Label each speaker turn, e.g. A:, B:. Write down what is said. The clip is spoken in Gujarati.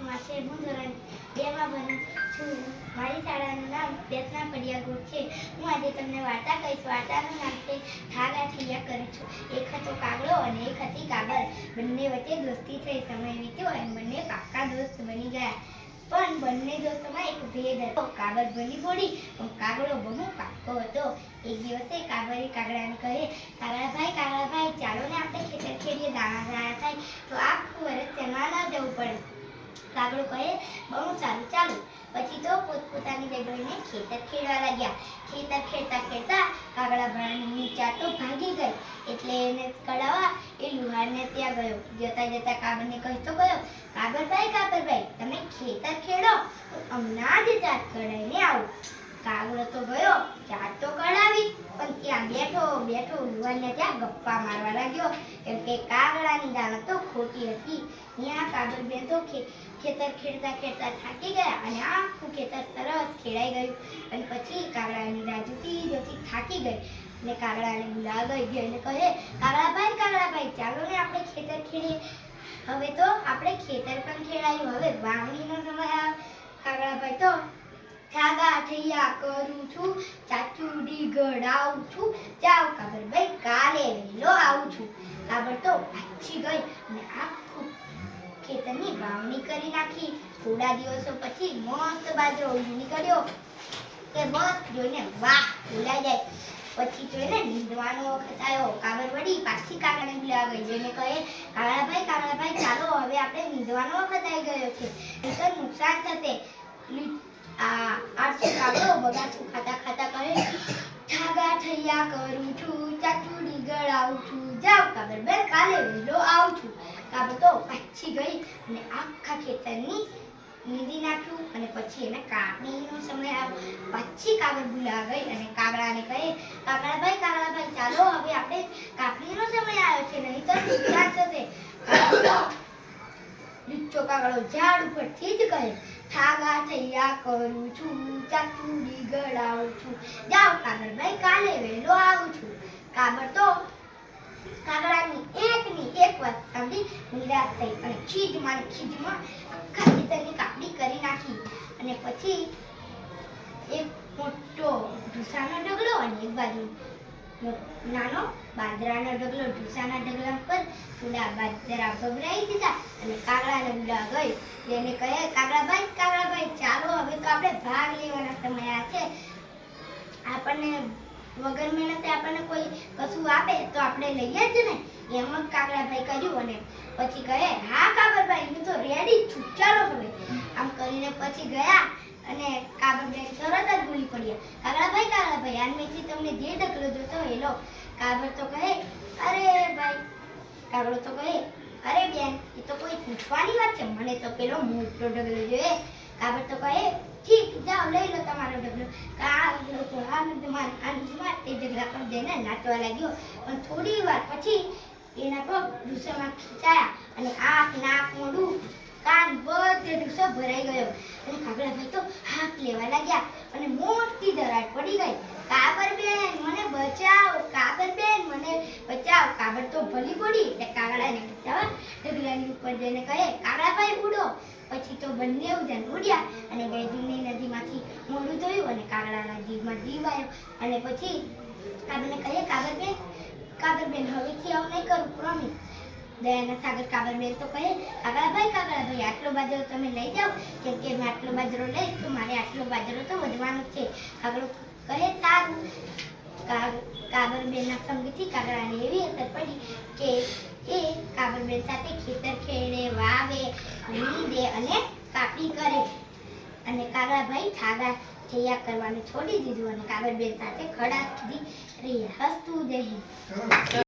A: માસે હું ધોરણ 2 માં ભણું છું. મારી શાળાનું નામ બેસના પડિયાગોળ છે. હું આજે તમને વાર્તા કહીશ. વાર્તાનું નામ છે ઠાગા ઠૈયા કરું છું. એક હતો કાગડો અને એક હતી કાબર. બંને વચ્ચે દોસ્તી થઈ. સમય વીત્યો અને બંને પાક્કા દોસ્ત બની ગયા. પણ બંને દોસ્તોમાં એક ભેદ હતો. કાબર ભલી પડી પણ કાગડો બહુ પાક્કો હતો. એક દિવસે કાબરે કાગડાને કહે, કાગડા ભાઈ ચાલો ને આપણે ખેતર ખેડીએ, દાણા થાય તો આખું વર્ષ તેમાં ન જવું પડે. કાગડો કહે, બહુ સારું, ચાલો. પછી તો પોતપોતાની જગ્યાએ ખેતર ખેડવા લાગ્યા. ખેતર ખેડતા ખેડતા કાગડા ભાઈની ચાટો ભાગી ગઈ. એટલે એને કઢાવવા એ લુહારને ત્યાં ગયો. જતા જતા કાબરને કહેતો ગયો, કાબરભાઈ તમે ખેતર ખેડો તો હમણાં જ ચાટ કઢાઈને આવો. કાગડો તો ગયો, ચાટ તો કઢાવી, પણ ત્યાં બેઠો લુહારને ત્યાં ગપ્પા મારવા લાગ્યો. કેમ કે કાગડાની દાનત તો ખોટી હતી. ત્યાં કાગળબેન તો ખેતર ખેડતા થાકી ગયા અને આખું ખેતર સરસ ખેડાઈ ગયું. અને પછી કાગડાની રાહ જોતી થાકી ગઈ અને કાગડાને બોલાવી ગઈ અને કહે, કાગડાભાઈ ચાલો ને આપણે ખેતર ખેડીએ. હવે તો આપણે ખેતર પણ ખેડાયું, હવે વાવણીનો સમય આવ્યો. કાગડાભાઈ તો ઠાગા ઠૈયા કરું છું, ચાચુડી ગળાવું છું, જાવ કાબરભાઈ કાલે વહેલો આવું છું. કાબર તો પાછી ગઈ અને આખું ખેતરની વાવણી કરી નાખી. થોડા દિવસો પછી મસ્ત બાજરો નીકળ્યો કે બસ જોઈને વાહ બોલાઈ જાય. પછી જોઈને નીંદવાનો વખત આવ્યો. કાબર વળી પાછી કાગડાને બોલાવી ગઈ. જેને કહે, કાગડાભાઈ ચાલો હવે આપણે નીંદવાનો વખત આવી ગયો છે, નહીંતર નુકસાન થશે. કાગડો બગાસું ખાતા કહે, ઠાગા ઠૈયા કરું છું, ચાચુડી ગળાવું છું, જાવ કાબરભાઈ કાલે વહેલો આવું છું. કાબર તો પાછી ગઈ અને આખા ખેતરની નીંદી નાખ્યું. અને પછી એને કાપણીનો સમય આવ્યો. પાછી કાબર બોલાવા ગઈ અને કાગડાને કહે, કાગડાભાઈ ચાલો હવે આપણે કાપણીનો સમય આવ્યો છે, નહીં તો નુકસાન થશે. લુચ્ચો કાગડો ઝાડ ઉપરથી જ કહે, ઠાગા ઠૈયા કરું છું, ચાચુડી ગળાવું છું, જાવ કાગળભાઈ કાલે વહેલો આવું છું. કાબર તો કાગડાની એક વાત સાંભળી નિરાશ થઈ અને ખીજમાં આખા ખેતરની કાપણી કરી નાખી. અને પછી એક મોટો ઢૂસાનો ઢગલો અને એક બાજુ નાનો બાજરાનો ઢગલો. ઢૂસાના ઢગલા પર થોડા બાજરા ભભરાઈ દીધા અને કાગડાને બોલાવા ગઈ. જેને કહે, કાગડાભાઈ ચાલો હવે તો આપણે ભાગ લેવાના સમય છે. આપણને વગર મહેનતે આપણને કોઈ કશું આપે તો આપણે લઈએ જ ને. એમ જ કાગડાભાઈ કર્યું અને પછી કહે, હા કાબરભાઈ હું તો રેડી છું, ચાલો હવે. આમ કરીને પછી ગયા અને કાબરભાઈ તરત જ બોલી પડ્યા, કાગડાભાઈ આનમેથી તમને જે ઢગલો જોતો એ લો. કાબર તો કહે, કાગડો તો કહે, અરે બેન એ તો કોઈ પૂછવાની વાત છે, મને તો પેલો મોટો ઢગલો જોઈએ. કાબર તો કહે, ઠીક જાઓ લઈ લો તમારો ઢગલો. કાગડો તો આનંદમાં તે ઢગલા પર જઈને નાચવા લાગ્યો. પણ થોડી વાર પછી એના પગ ઢૂસામાં ખીચાયા અને આંખ નાક મોઢું કાન બધે ઢૂસો ભરાઈ ગયો. અને કાગડાભાઈ તો હાથ લેવા લાગ્યા અને મોટી દરાર પડી ગઈ. કાબરબેન મને બચાવો, કાબર તો ભલી પડી એટલે કાગડાને બચાવવા ઢગલાની ઉપર જઈને કહે, કાગડાભાઈ ઉડો. પછી તો બંને ઉડ્યા અને ગેજુની નદીમાંથી મોઢું ધોયું અને કાગડાના જીભમાં જીવ આવ્યો. અને પછી કાબરને કહે, કાબરબેન હવેથી આવું નહીં કરું, પ્રોમિસ. દયાના સાગર કાબરબેન તો કહે, કાગડાભાઈ આટલો બાજરો તમે લઈ જાઓ, કેમ કે મેં આટલો બાજરો લઈશ તો મારે આટલો બાજરો તો વધવાનો છે. કાગડો કહે, સારું. કાબરબેનના સંગથી કાગડાને એવી અસર પડી કે એ કાબરબેન સાથે ખેતર ખેડે, વાવે, નીંદે અને કાપણી કરે. અને કાગડાભાઈ ઠાગા ઠૈયા કરવાનું છોડી દીધું અને કાબરબેન સાથે ખડાસ સુધી રહ્યા. હસતું જઈ.